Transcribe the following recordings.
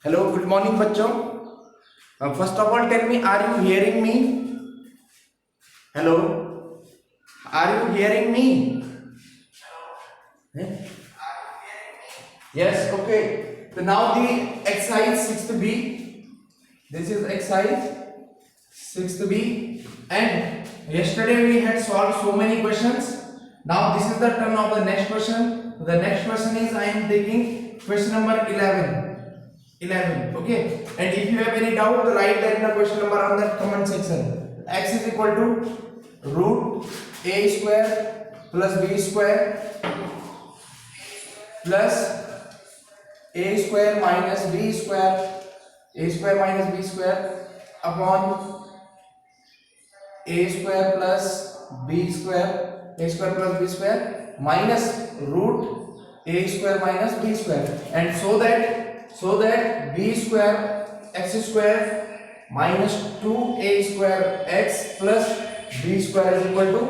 Hello good morning बच्चों। First of all tell me, are you hearing me? Hello, are you hearing me? Yes, okay. So now the exercise 6th B. This is exercise 6th B. And yesterday we had solved so many questions. Now this is the turn of the next question. The next question is I am taking question number 11. 11. Okay. And if you have any doubt, write that in the question number on the comment section. X is equal to root a square plus b square plus a square minus b square, a square minus b square upon a square plus b square, a square plus b square minus root a square minus b square, and so that b square x square minus 2a square x plus b square is equal to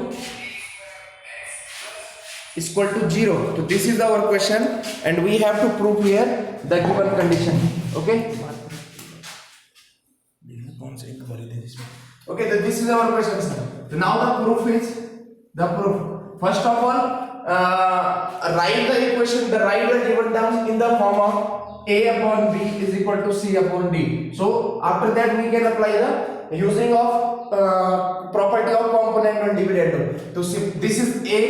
0. So this is our question and we have to prove here the given condition. Okay. Okay, so this is our question, sir. So now the proof is first of all, write the equation, write the given terms in the form of a upon b is equal to c upon d. So after that we can apply the using of property of component and dividend. So this is a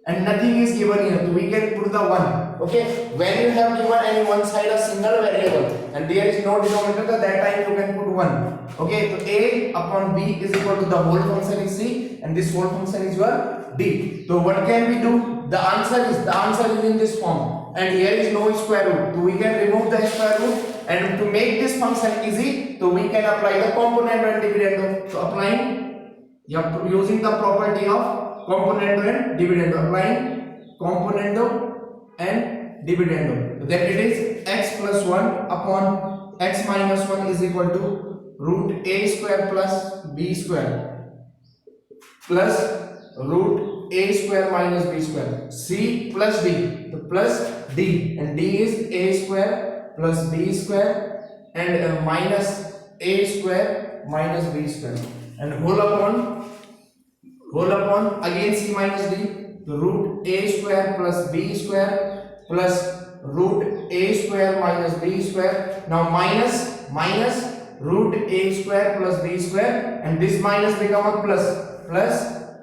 and nothing is given here, so we can put the 1. Okay, when you have given any one side a single variable and there is no denominator, so that time you can put 1. Okay, so a upon b is equal to the whole function is c and this whole function is your d. So what can we do? The answer is in this form and here is no square root, so we can remove the square root, and to make this function easy, so we can apply the component and dividend. So using the property of componendo and dividendo, applying componendo and dividendo, so then it is x plus 1 upon x minus 1 is equal to root a square plus b square plus root a square minus b square, c plus d, the plus d, and d is a square plus b square and minus a square minus b square, and whole upon again c minus d, the root a square plus b square plus root a square minus b square. Now minus root a square plus b square, and this minus become a plus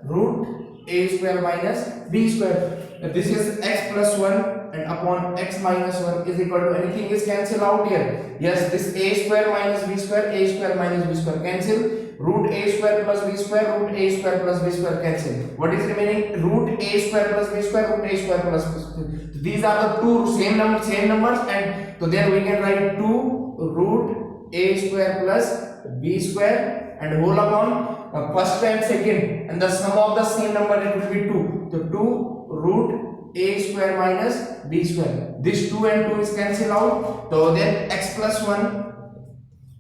root a square minus b square. This is x plus 1 and upon x minus 1 is equal to, anything is cancel out here. Yes, this a square minus b square, a square minus b square cancel. Root a square plus b square, root a square plus b square cancel. What is remaining? Root a square plus b square, root a square plus b square. These are the two same numbers, and so then we can write 2 root a square plus b square and whole upon first and second, and the sum of the same number it will be 2. So 2 root a square minus b square. This 2 and 2 is cancel out. So then x plus 1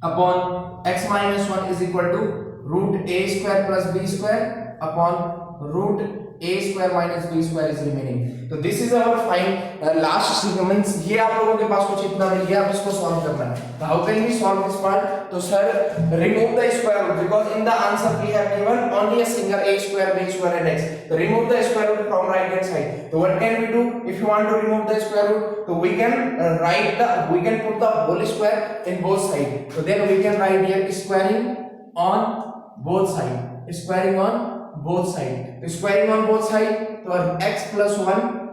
upon x minus 1 is equal to root a square plus b square upon root a square minus b square is remaining. तो this is our final last sequence. ये आप लोगों के पास कुछ इतना मिल गया, अब इसको सॉल्व करना है. तो how can we solve this part? तो sir, remove the square root because in the answer we have given only a single a square, b square and x. So remove the square root from right hand side. So what can we do if you want to remove the square root? So we can we can put the whole square in both sides. So then we can write here squaring on both sides. Squaring on both sides. Squaring on both sides, so x plus 1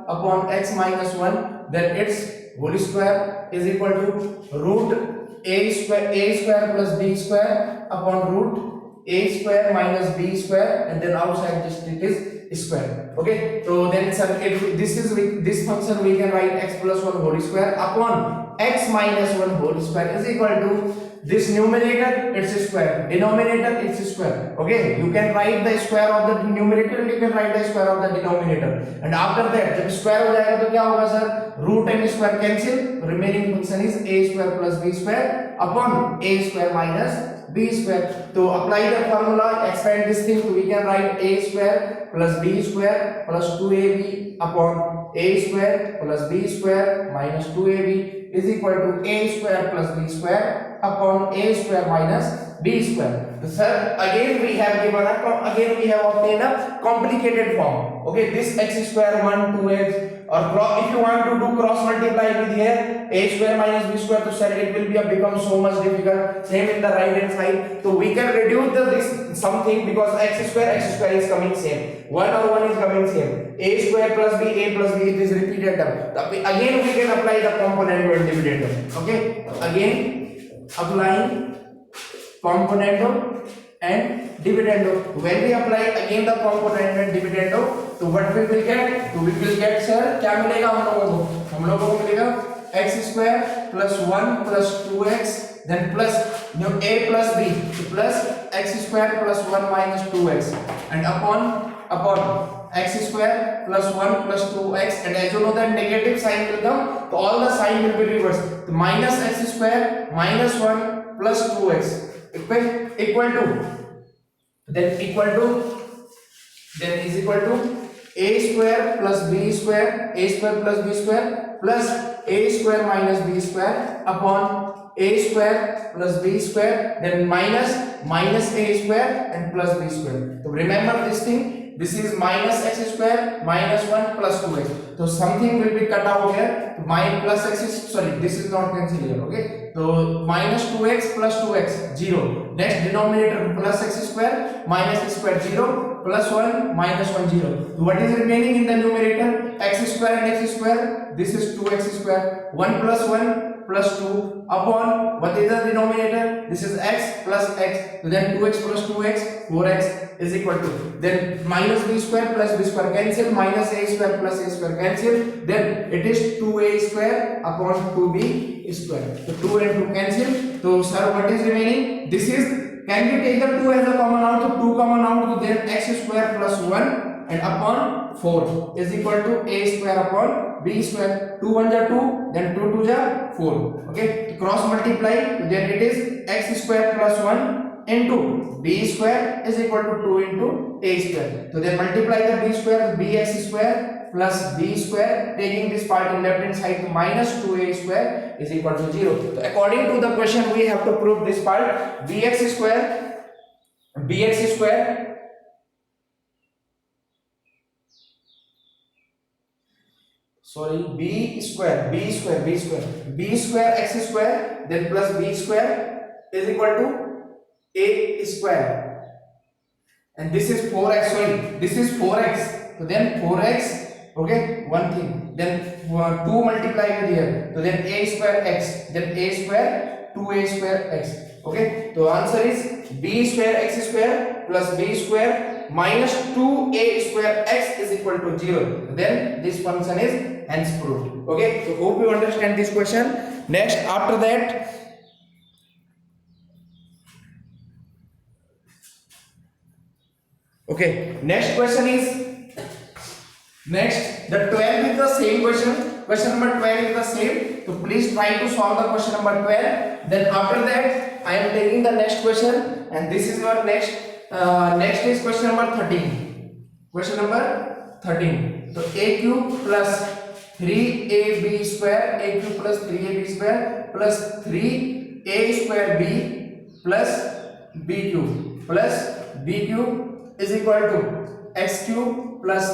upon x minus 1, then its whole square is equal to root a square plus b square upon root a square minus b square, and then outside this it is square. Okay, so then this function we can write x plus 1 whole square upon x minus 1 whole square is equal to this numerator, it's square, denominator, it's square. Okay, you can write the square of the numerator and you can write the square of the denominator, and after that जब square हो जाएगा तो क्या होगा sir? Root and square cancel, remaining function is a square plus b square upon a square minus b square. To apply the formula, expand this thing, so we can write a square plus b square plus 2ab upon a square plus b square minus 2ab is equal to a square plus b square upon a square minus b square. So sir, again we have obtained a complicated form. Okay, this x square 1 2x, or if you want to do cross multiply with here a square minus b square, so sir it will become so much difficult. Same in the right hand side, so we can reduce this something, because x square is coming same, 1 or 1 is coming same, a square plus b, a plus b, it is repeated term. Again we can apply the component and dividend term. Okay, again applying componendo and dividendo. When we apply again the component and dividendo, so what we will get? So we will get sir क्या मिलेगा हम लोगों को मिलेगा x square plus 1 plus 2x, then plus a plus b, so plus x square plus 1 minus 2x, and upon x square plus 1 plus 2x, and as you know that negative sign will come, so all the sign will be reversed. So minus x square minus 1 plus 2x equal to a square plus b square, plus a square minus b square upon a square plus b square, then minus a square and plus b square. So remember this thing, this is minus x square minus 1 plus 2x, so something will be cut out here. My plus x is, sorry, this is not cancelled here. Okay, so minus 2x plus 2x 0, next denominator plus x square minus x square 0, plus 1 minus 1 0. So what is remaining in the numerator? X square and x square, this is 2x square, 1 plus 1 plus 2 upon what is the denominator? This is x plus x, so then 2x plus 2x 4x is equal to, then minus b square plus b square cancel, minus a square plus a square cancel, then it is 2a square upon 2b square, so 2 and 2 cancel. So sir, what is remaining? This is, can we take the 2 as a common out? So 2 common out, so then x square plus 1 and upon 4 is equal to a square upon b square. 2 1 ja 2, then 2 2 ja 4. Okay, to cross multiply, then it is x square plus 1 into b square is equal to 2 into a square. So then multiply the b square with bx square plus b square, taking this part in left hand side, to minus 2a square is equal to 0. So according to the question we have to prove this part, bx square sorry, b square x square, then plus b square is equal to a square, and this is 4x, sorry, this is 4x, so then 4x, okay, one thing, then 2 multiply with here, so then a square x, then a square 2a square x. Okay, so answer is b square x square plus b square minus 2a square x is equal to 0. Then this function is hence proved. Okay, so hope you understand this question. Next, after that, okay, next question is, next the 12 is the same question. Question number 12 is the same. So please try to solve the question number 12. Then after that, I am taking the next question, and this is your next. Next is question number 13. Question number 13. So a cube plus 3ab square, a cube plus 3ab square plus 3a square b plus b cube is equal to x cube plus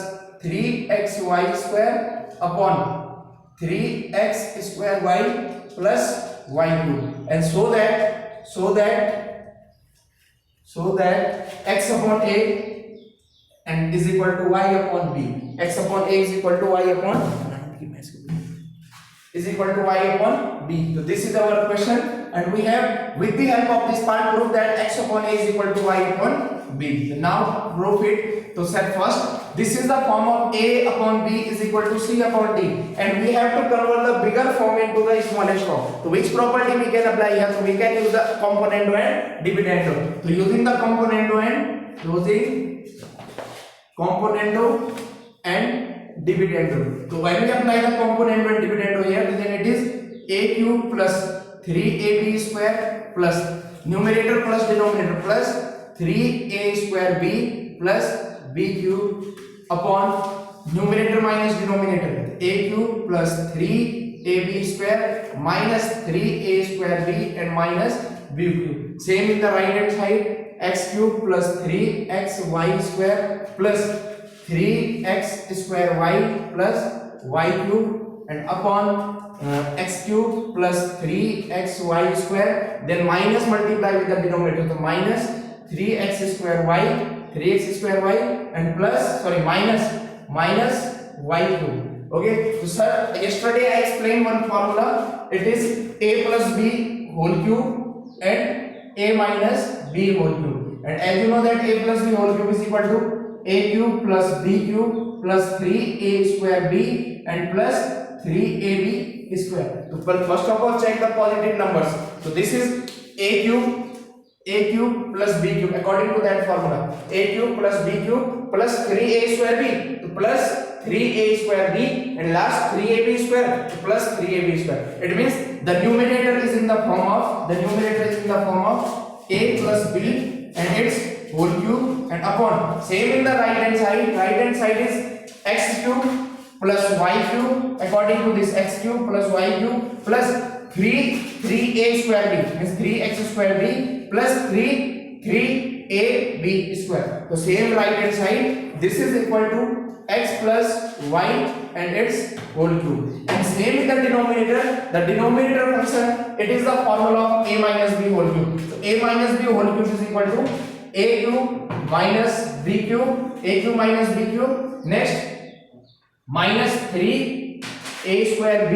3xy square upon 3x square y plus y cube, and so that x upon a and is equal to y upon b. X upon a is equal to y upon b. So this is our question, and we have, with the help of this part, prove that x upon a is equal to y upon b. So now prove it. So set first, this is the form of a upon b is equal to c upon d, and we have to convert the bigger form into the smallest form. So which property we can apply here? So we can use the componendo and dividendo. So using the componendo and dividendo. So when we apply the componendo and dividendo here, then it is a cube plus 3ab square plus numerator plus denominator plus 3a square b plus b cube upon numerator minus denominator, a cube plus 3 3ab square minus 3a square b and minus b cube. Same in the right hand side, x cube plus 3xy square plus 3x square y plus y cube and upon x cube plus 3xy square, then minus multiply with the denominator, so minus 3x square y and plus minus y cube. Okay, so sir, yesterday I explained one formula. It is a plus b whole cube and a minus b whole cube, and as you know that a plus b whole cube is equal to a cube plus b cube plus 3a square b and plus 3ab square. So first of all check the positive numbers. So this is a cube plus b cube according to that formula. A cube plus b cube plus 3a square b to plus 3a square b and last 3ab square to plus 3ab square. It means the numerator is in the form of a plus b and its whole cube, and upon same in the right hand side is x cube plus y cube according to this x cube plus y cube plus 3a square b means 3x square b plus 3ab square. So same right hand side, this is equal to x plus y and its whole cube, and same in the denominator function, it is the formula of a minus b whole cube. So a minus b whole cube is equal to a cube minus b cube, next minus 3a square b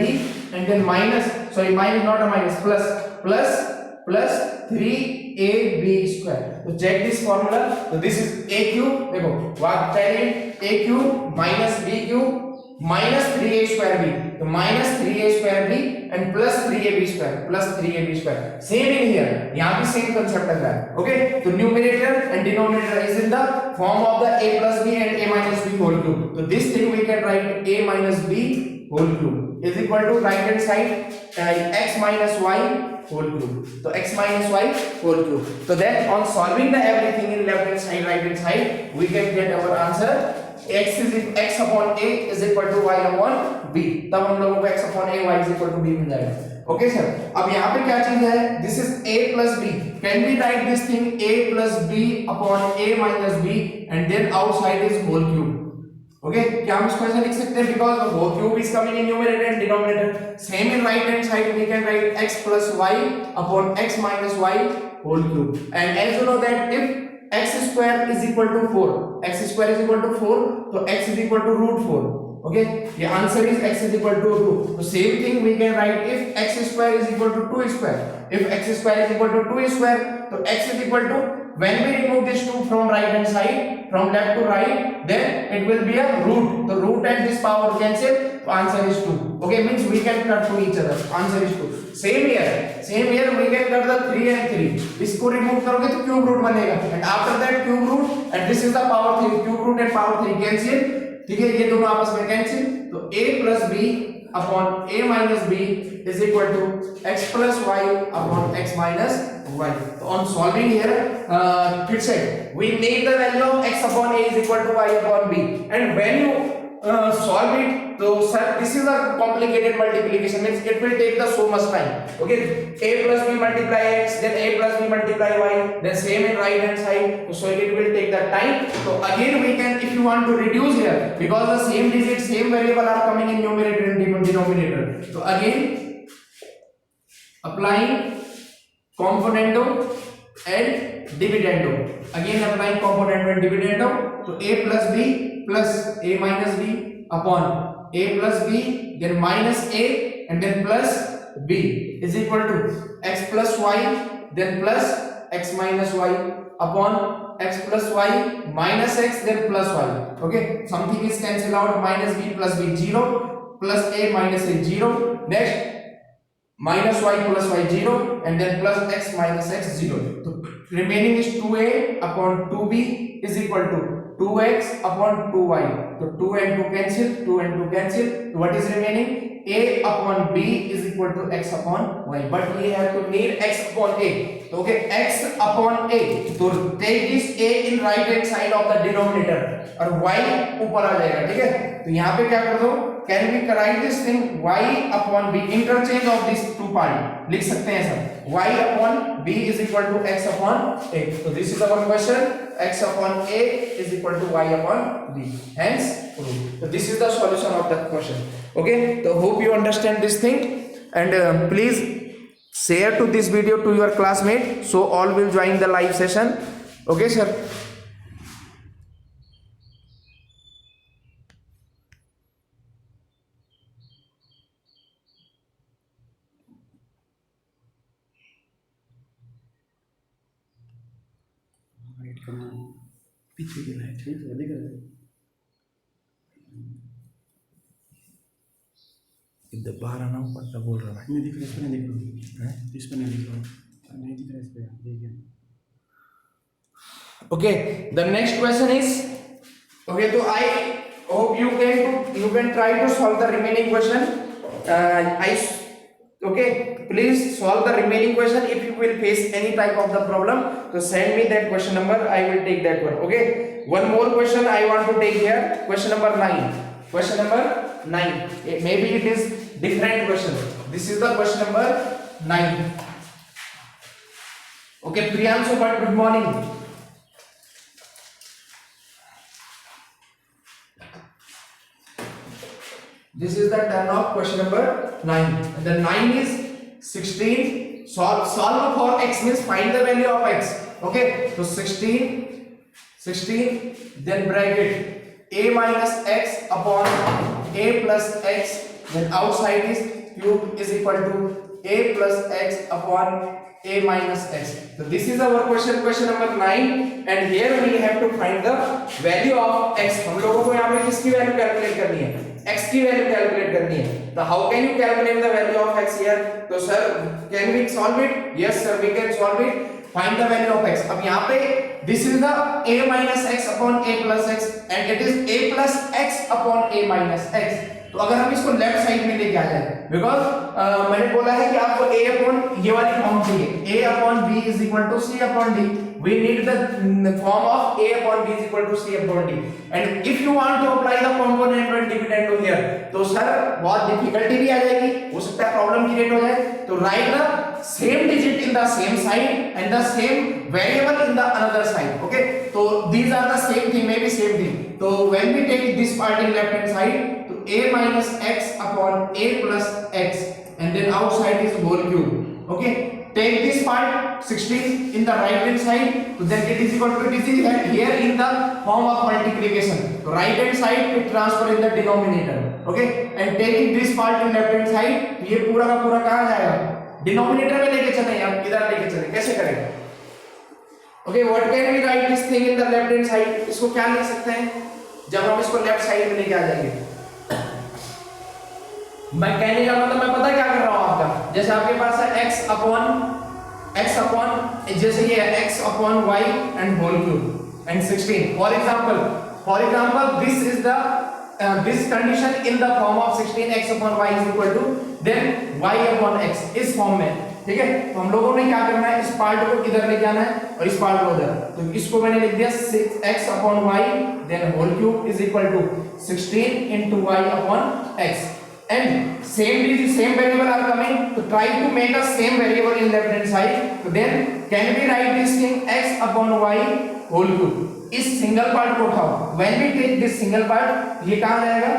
and then minus plus 3ab square. So check this formula. So this is a cube, देखो what चाहिए, a cube minus b cube minus 3a square b, so minus 3a square b and plus 3ab square. Same in here, यहाँ भी same concept लग रहा है. Okay, so numerator and denominator is in the form of the a plus b and a minus b whole cube. So this thing we can write a minus b whole cube is equal to right hand side x minus y whole cube. So x minus y whole cube. So then on solving the everything in left hand side, right hand side, we can get our answer. x upon a is equal to y upon b. तब हम लोगों को x upon a y is equal to b मिल जाएगा. Okay sir, अब यहाँ पे क्या चीज है, this is a plus b. Can we write this thing a plus b upon a minus b and then outside is whole cube. Okay, क्या हम इसको ऐसे लिख सकते हैं, because whole cube is coming in numerator and denominator. Same in right hand side we can write x plus y upon x minus y whole cube. And as you know that if x square is equal to 4, so x is equal to root 4. Okay, the answer is x is equal to 2. So same thing we can write if x square is equal to 2 square. If x square is equal to 2 square, so x is equal to, when we remove this 2 from right hand side, from left to right, then it will be a root. The root and this power cancel, so answer is 2. Okay, means we can cut to each other. Answer is 2. Same here we can cut the 3 and 3. इसको remove करोगे तो cube root बनेगा, and after that cube root and this is the power 3. Cube root and power 3 cancel. ठीक है, ये दोनों आपस में कैंसिल, तो a plus b upon a minus b is equal to x plus y upon x minus y. So on solving here, फिर से we need the value of x upon a is equal to y upon b, and when you solve it, so sir this is a complicated multiplication, means it will take the so much time. Okay, a plus b multiply x, then a plus b multiply y, then same in right hand side, so it will take that time. So again we can, if you want to reduce here, because the same digit, same variable are coming in numerator and denominator, so again applying componendo and dividendo, so a plus b plus a minus b upon a plus b, then minus a and then plus b is equal to x plus y, then plus x minus y upon x plus y minus x, then plus y. Okay, something is cancelled out, minus b plus b 0, plus a minus a 0, next minus y plus y 0 and then plus x minus x 0. So remaining is 2a upon 2b is equal to 2x upon 2y. So 2 and 2 cancel, 2 and 2 cancel. So what is remaining? A upon b is equal to x upon y. But we have to need x upon a. So okay, x upon a. So take this a in right hand side of the denominator और y ऊपर आ जाएगा. ठीक है, तो यहाँ पे क्या कर दो, can we write this thing y upon b, interchange of these two part लिख सकते हैं sir, y upon b is equal to x upon a. So this is our question, x upon a is equal to y upon b, hence proof. So this is the solution of that question. Okay, so hope you understand this thing, and please share to this video to your classmate so all will join the live session. Okay sir. पीछे गिरा है, ठीक है, दिख रहा है इधर बाहर आना, पट्टा बोल रहा है, नहीं दिख रहा, इस पर नहीं दिख रहा है, इस पर नहीं दिख रहा, नहीं दिख रहा इस पर, देखिए. Okay, the next question is, okay, so I hope you can try to solve the remaining question. Okay, please solve the remaining question. If you will face any type of the problem, so send me that question number, I will take that one. Okay, one more question I want to take here, question number 9. Question number 9, maybe it is different question. This is the question number 9. Okay, Priyanshu Bhatt, good morning. This is the turn of question number 9. And the 9 is 16. Solve for x means find the value of x. Okay, so 16, then bracket a minus x upon a plus x, then outside is cube is equal to a plus x upon a minus x. So this is our question number 9, and here we have to find the value of x. हम लोगों को यहाँ पे किसकी value calculate करनी है, x की value calculate करनी है. तो how can you calculate the value of x here? तो sir, can we solve it? Yes sir, we can solve it. Find the value of x. अब यहाँ पे this is the a minus x upon a plus x, and it is a plus x upon a minus x. तो अगर हम इसको left side में लेके आ जाए, बिकॉज मैंने बोला है कि आपको a अपॉन ये वाली फॉर्म चाहिए, a upon b is equal to c upon d. We need the form of a upon b is equal to c upon d, and if you want to apply the component and dividend to here, तो sir बहुत difficulty भी आ जाएगी, हो सकता है problem create हो जाए. तो write the same digit in the same side and the same variable in the another side. Okay, तो these are the same thing, maybe same thing. तो when we take this part in left hand side, a minus x upon a plus x, and then outside is whole cube. Okay, take this part 16 in the right hand side, so then it is equal to, it is here in the form of multiplication, so right hand side it transfer in the denominator. Okay, and taking this part in left hand side, ये पूरा का पूरा कहाँ जाएगा, denominator में लेके चले, हम इधर लेके चले, कैसे करेंगे? Okay, what can we write this thing in the left hand side? इसको क्या लिख सकते हैं जब हम इसको लेफ्ट साइड में लेके आ जाएंगे? मैं कहने का मतलब, मैं पता क्या कर रहा हूं आपका, जैसे आपके पास है x अपॉन जैसे ये है x upon y and whole cube and 16. For example this is the this condition in the form of 16x upon y is equal to then y upon x, इस फॉर्म में. ठीक है, तो हम लोगों ने क्या करना है, इस पार्ट को इधर लेके आना है और इस पार्ट को उधर. तो इसको मैंने लिख दिया 6x upon y then whole cube is equal to 16 into y upon x. And same variable are coming, to try to make a same variable in left hand side. So then can we write this thing x upon y whole cube. इस single part को उठाओ, when we take this single part, ये कहाँ जाएगा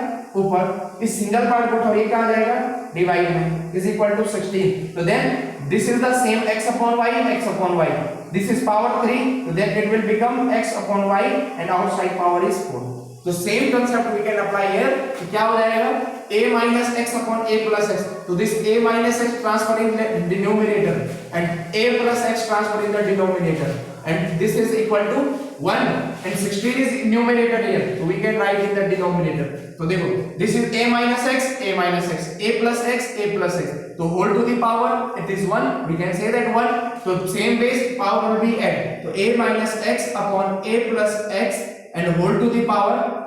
ऊपर, इस single part को उठाओ, ये कहाँ जाएगा डिवाइड में, is equal to 16. So then this is the same x upon y, x upon y. This is power 3, so then it will become x upon y and outside power is 4. So same concept we can apply here. तो क्या हो जाएगा, a minus x upon a plus x. So this a minus x transfer in the denominator and a plus x transfer in the denominator, and this is equal to 1 and 16 is numerator here, so we can write in the denominator. So देखो, this is a minus x, a minus x, a plus x, a plus x. So whole to the power it is 1. We can say that 1. So same base power will be add. So a minus x upon a plus x and whole to the power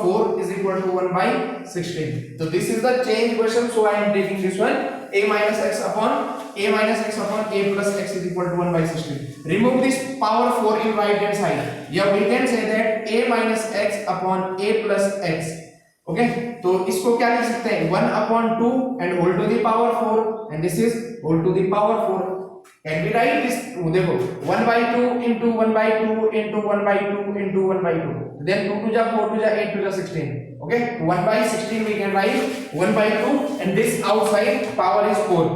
4 is equal to 1 by 16. So this is the change question. So I am taking this one, a minus x upon a plus x is equal to 1 by 16. Remove this power 4 in right hand side. Yeah, we can say that a minus x upon a plus x okay, तो इसको क्या लिख सकते हैं 1/2 and whole to the power 4 and this is whole to the power 4. Can be write this, देखो 1/2 into 1/2 into 1/2 into 1/2, then 2 to the 4 to the 8 to the 16. Okay, 1/16 we can write 1/2 and this outside power is 4.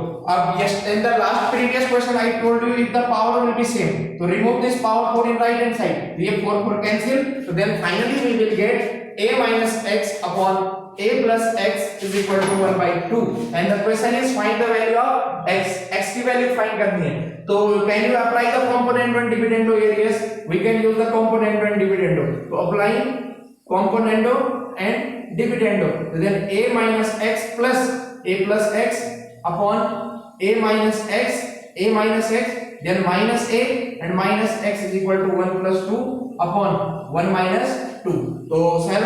Yes, in the last previous question I told you if the power will be same, so remove this power 4 in right hand side, we have 4 cancel, so then finally we will get a minus x upon a plus x is equal to 1/2 and the question is find the value of x. X की value find करनी है, तो can you apply the component and dividendo areas? We can use the component and dividendo. तो applying componendo and dividendo, then a minus x plus x upon a minus x, then minus a and minus x is equal to 1 plus 2 upon 1 minus 2. So sir,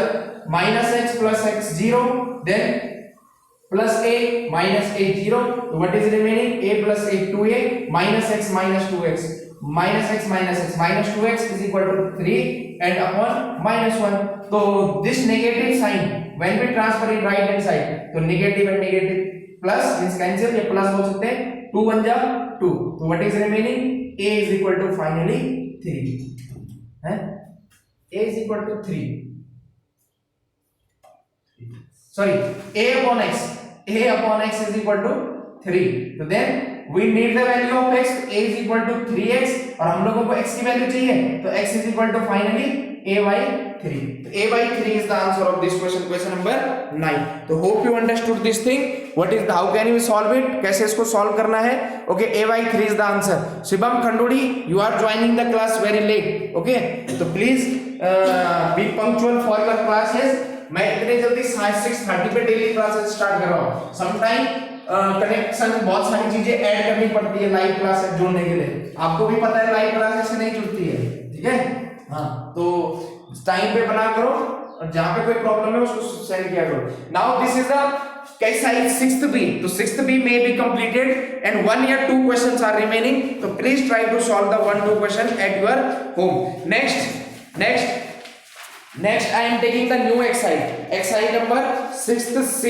minus x plus x 0, then plus a minus a 0. So what is remaining? A plus a 2a minus x minus 2x, minus x minus 2x is equal to 3 and upon minus 1. So this negative sign when we transfer it right hand side, so negative and negative plus means cancel, ये plus बोल सकते हैं, 2 1 जा 2. So what is remaining? A is equal to finally 3 है, A is equal to 3, sorry, a upon x is equal to 3. So then we need the value of x, a is equal to 3x और हम लोगों को x की value चाहिए, तो x is equal to finally a by 3. So a by 3 is the answer of this question, question number 9. तो hope you understood this thing. What is the, how can you solve it? कैसे इसको solve करना है? Okay, a by 3 is the answer. Shivam Khanduri, you are joining the class very late. Okay, तो please be punctual for your classes. मैं इतने जल्दी 6:30 पे daily classes start कर रहा हूँ. समटाइम कनेक्शन बहुत सारी चीजें ऐड करनी पड़ती है लाइव क्लासेस जोड़ने के लिए. आपको भी पता है लाइव क्लासेस से नहीं जुड़ती है, ठीक है? हाँ, तो टाइम पे बना करो और जहां पे कोई प्रॉब्लम है उसको सेंड किया करो. Now this is the exercise 6th B. तो 6th B may be completed and 1 या 2 questions are remaining. So please try to solve the 1-2 question at your home. Next I am taking the new exercise number 6th C.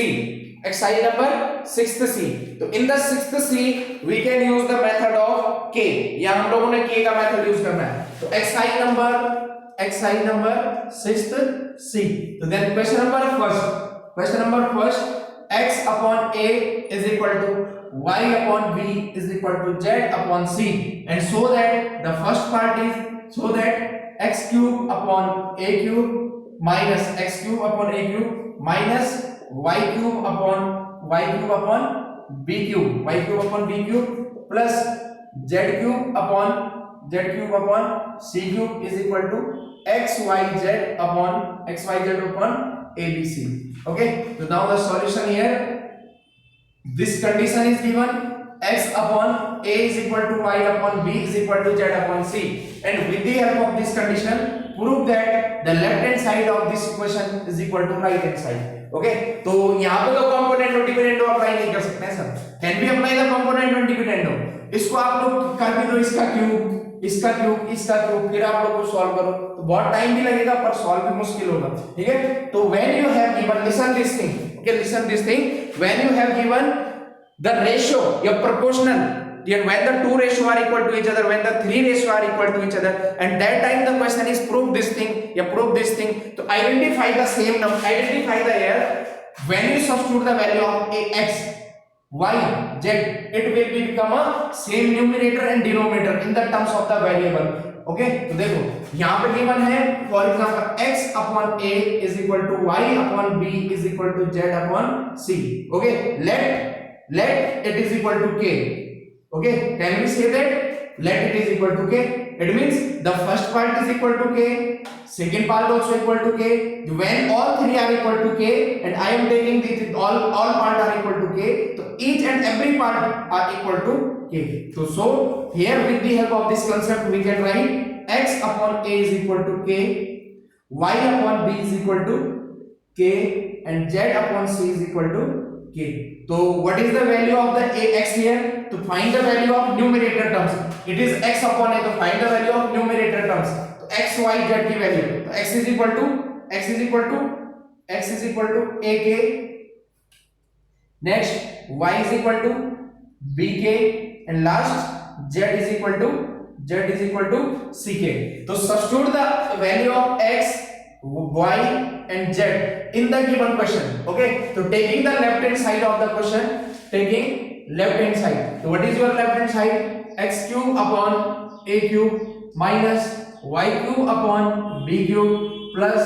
Exercise number 6th C. तो in the 6th C we can use the method of K. या हम लोगों ने K का method use करना है. तो exercise number 6th C. तो then question number first, x upon a is equal to y upon b is equal to z upon c, and so that the first part is so that x cube upon a cube minus x cube upon a cube minus y cube upon b cube plus z cube upon c cube is equal to xyz upon ABC. Okay, so now the solution here, this condition is given, x upon a is equal to y upon b is equal to z upon c, and with the help of this condition prove that the left hand side of this equation is equal to right hand side. Okay, तो यहाँ पे तो component और dividendo apply नहीं कर सकते हैं sir. Can we apply the component और dividendo? इसको आप लोग कर भी दो, इसका क्यूब, फिर आप लोग को सॉल्व करो, तो बहुत टाइम भी लगेगा पर सॉल्व भी मुश्किल होगा, ठीक है? तो when you have given, listen this thing, when you have given the ratio, your proportional, when the 2 ratio are equal to each other, when the 3 ratio are equal to each other, and that time the question is prove this thing, to identify the same number, identify the error, when you substitute the value of x, y, z, it will become a same numerator and denominator in the terms of the variable. Okay, तो देखो यहाँ पे given है for example x upon a is equal to y upon b is equal to z upon c. Okay, let it is equal to k. Okay, can we say that let it is equal to k? It means the first part is equal to k, second part also equal to k. When all three are equal to k and I am taking the all part are equal to k, so each and every part are equal to k. So here with the help of this concept we can write x upon a is equal to k, y upon b is equal to k, and z upon c is equal to k. So what is the value of the x here? To find the value of numerator terms, it is x upon a. To find the value of numerator terms, तो x y z की value, तो x is equal to x is equal to ak, next y is equal to bk, and last z is equal to ck. So substitute the value of x, y and z in the given question. Okay, so taking the left hand side of the question, taking left hand side, so what is your left hand side? X cube upon a cube minus y cube upon b cube plus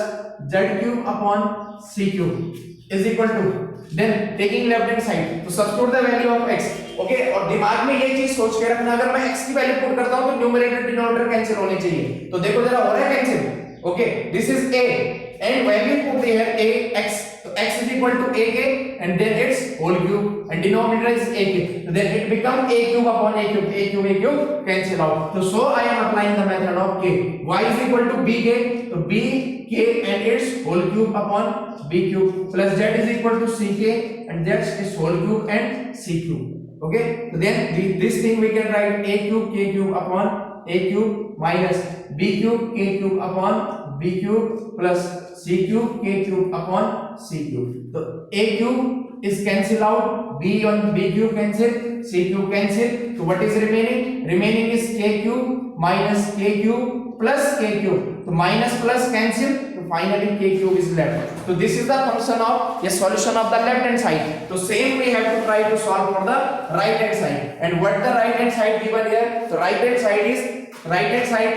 z cube upon c cube is equal to, then taking left hand side, तो substitute the value of x. Okay, और दिमाग में ये चीज सोच के रखना, अगर मैं x की वैल्यू पुट करता हूं तो न्यूमरेटर डिनोमिनेटर कैंसिल होने चाहिए. तो देखो जरा हो रहा है cancel. Okay, this is a and when we put here a x, so x is equal to ak and then its whole cube and denominator is ak, so then it become a cube upon a cube cancel out. So I am applying the method of k. Y is equal to bk, so bk and its whole cube upon b cube plus z is equal to ck and that's its whole cube and c cube. Okay, so then this thing we can write a cube k cube upon a cube minus b cube k cube upon b cube plus c cube k cube upon c cube. So a cube is cancel out, b on b cube cancel, c cube cancel. So what is remaining? Remaining is k cube minus k cube plus k cube. So minus plus cancel. So finally k cube is left. So this is the function of a solution of the left hand side. So same we have to try to solve for the right hand side. And what the right hand side given here? So right hand side is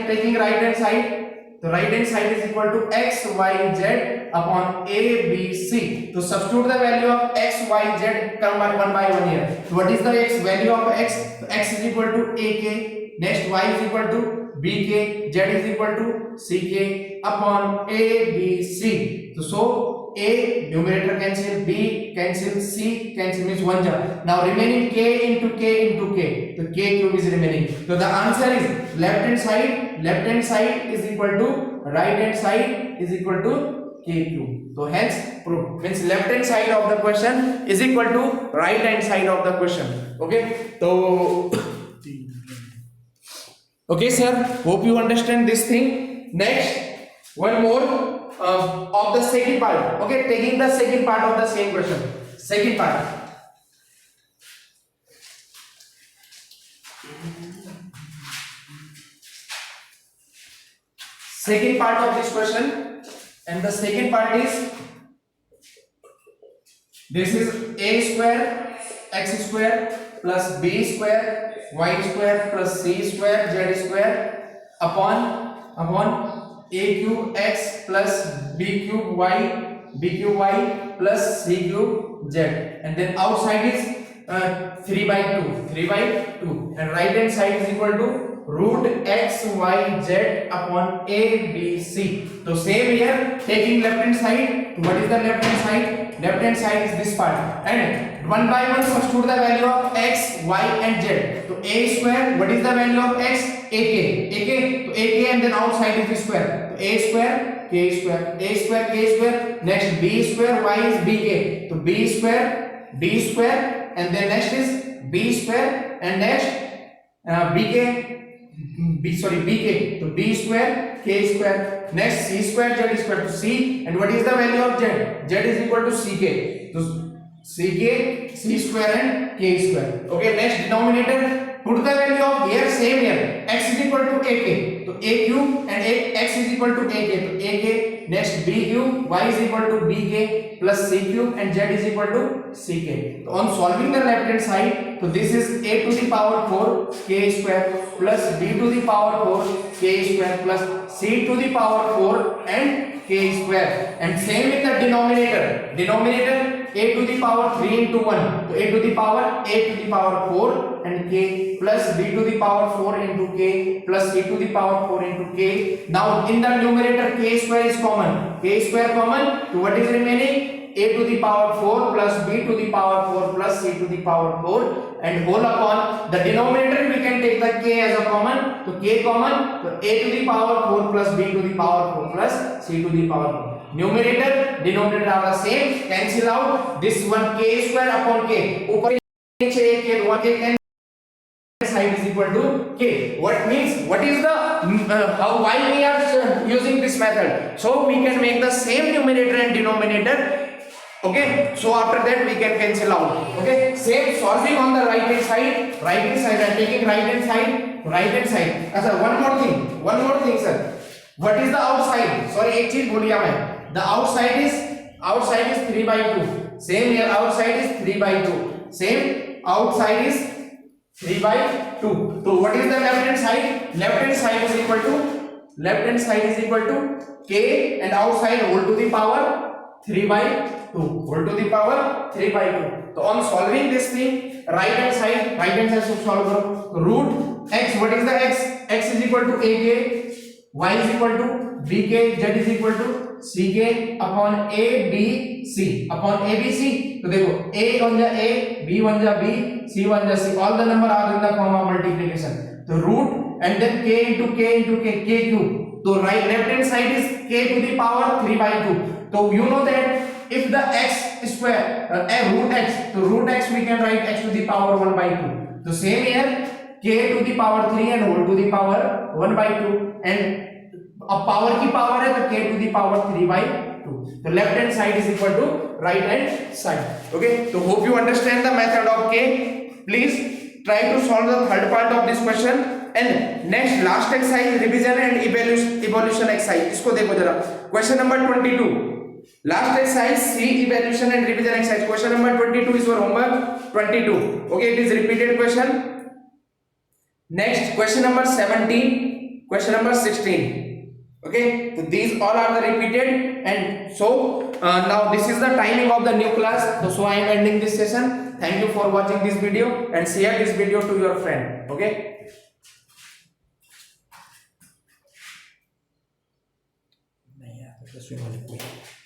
taking right hand side. The right hand side is equal to x, y, z upon a, b, c. To substitute the value of x, y, z, come by one here. So what is the x value of x? So x is equal to ak. Next y is equal to bk. Z is equal to ck upon a, b, c. So a numerator cancel, b cancel, c cancel means 1 jar. Now remaining k into k into k. So k cube is remaining. So the answer is left hand side is equal to right hand side is equal to k cube. So hence proof means left hand side of the question is equal to right hand side of the question. Okay, so okay sir, hope you understand this thing. Next one more of the second part. Okay, taking the second part of the same question. Second part. Second part of this question, and the second part is this is a square x square plus b square y square plus c square z square upon a cube x plus b cube y plus c cube z, and then outside is 3 by 2 and right hand side is equal to root x y z upon a b c. So same here, taking left hand side. What is the left hand side? Left hand side is this part, and one by one substitute the value of x, y and z. So a square, what is the value of x? ak. So ak and then outside is the square. So a square k square. Next b square, y is bk. So b square and then next is b square and next bk. So b square k square. Next c square z square to c, and what is the value of z? Z is equal to ck. So ck, c square and k square. Okay, next denominator, put the value of here same here. X is equal to ak. So a cube and x is equal to ak. So ak. Next b cube, y is equal to bk plus c cube and z is equal to ck. So on solving the left hand side, so this is a to the power 4 k square plus b to the power 4 k square plus c to the power 4 and k square, and same with the denominator a to the power 3 into 1. So a to the power 4 and k plus b to the power 4 into k plus c to the power 4 into k. Now in the numerator k square is common. So what is remaining? A to the power 4 plus b to the power 4 plus c to the power 4 and whole upon the denominator we can take the k as a common. So k common. So a to the power 4 plus b to the power 4 plus c to the power 4. Numerator, denominator are the same. Cancel out this one k square upon k. ऊपर नीचे एक k, 1 k cancel. Side is equal to k. What means, what is the how, why we are using this method? So we can make the same numerator and denominator. Okay, so after that we can cancel out. Okay, same solving on the right hand side. I'm taking right hand side. Sir, one more thing sir. What is the outside? Sorry, एक चीज भूल गया मैं. The outside is 3 by 2. Same here, outside is 3 by 2. Same, outside is 3 by 2. So what is the left hand side? Left hand side is equal to k, and outside whole to the power 3 by 2. Whole to the power 3 by 2. So on solving this thing, right hand side so solve करो. Root x, what is the x? X is equal to ak, y is equal to bk, z is equal to ck upon abc. तो देखो a one जा a, b one जा b, c one जा c. All the number are in the form of multiplication. So root and then k into k cube. So right left hand side is k to the power 3 by 2. So you know that if the x square root x we can write x to the power 1 by 2. So same here, k to the power 3 and whole to the power 1 by 2, and अब power की power है तो k to the power 3 by 2. तो left hand side is equal to right hand side. Okay, so hope you understand the method of k. Please try to solve the third part of this question. And next last exercise, revision and evaluation exercise. इसको देखो जरा. Question number 22. Last exercise, see evaluation and revision exercise. Question number 22 is your homework 22. Okay, it is repeated question. Next, question number 17, question number 16. Okay, so these all are the repeated, and so now this is the timing of the new class. So I am ending this session. Thank you for watching this video and share this video to your friend. Okay. नहीं यार,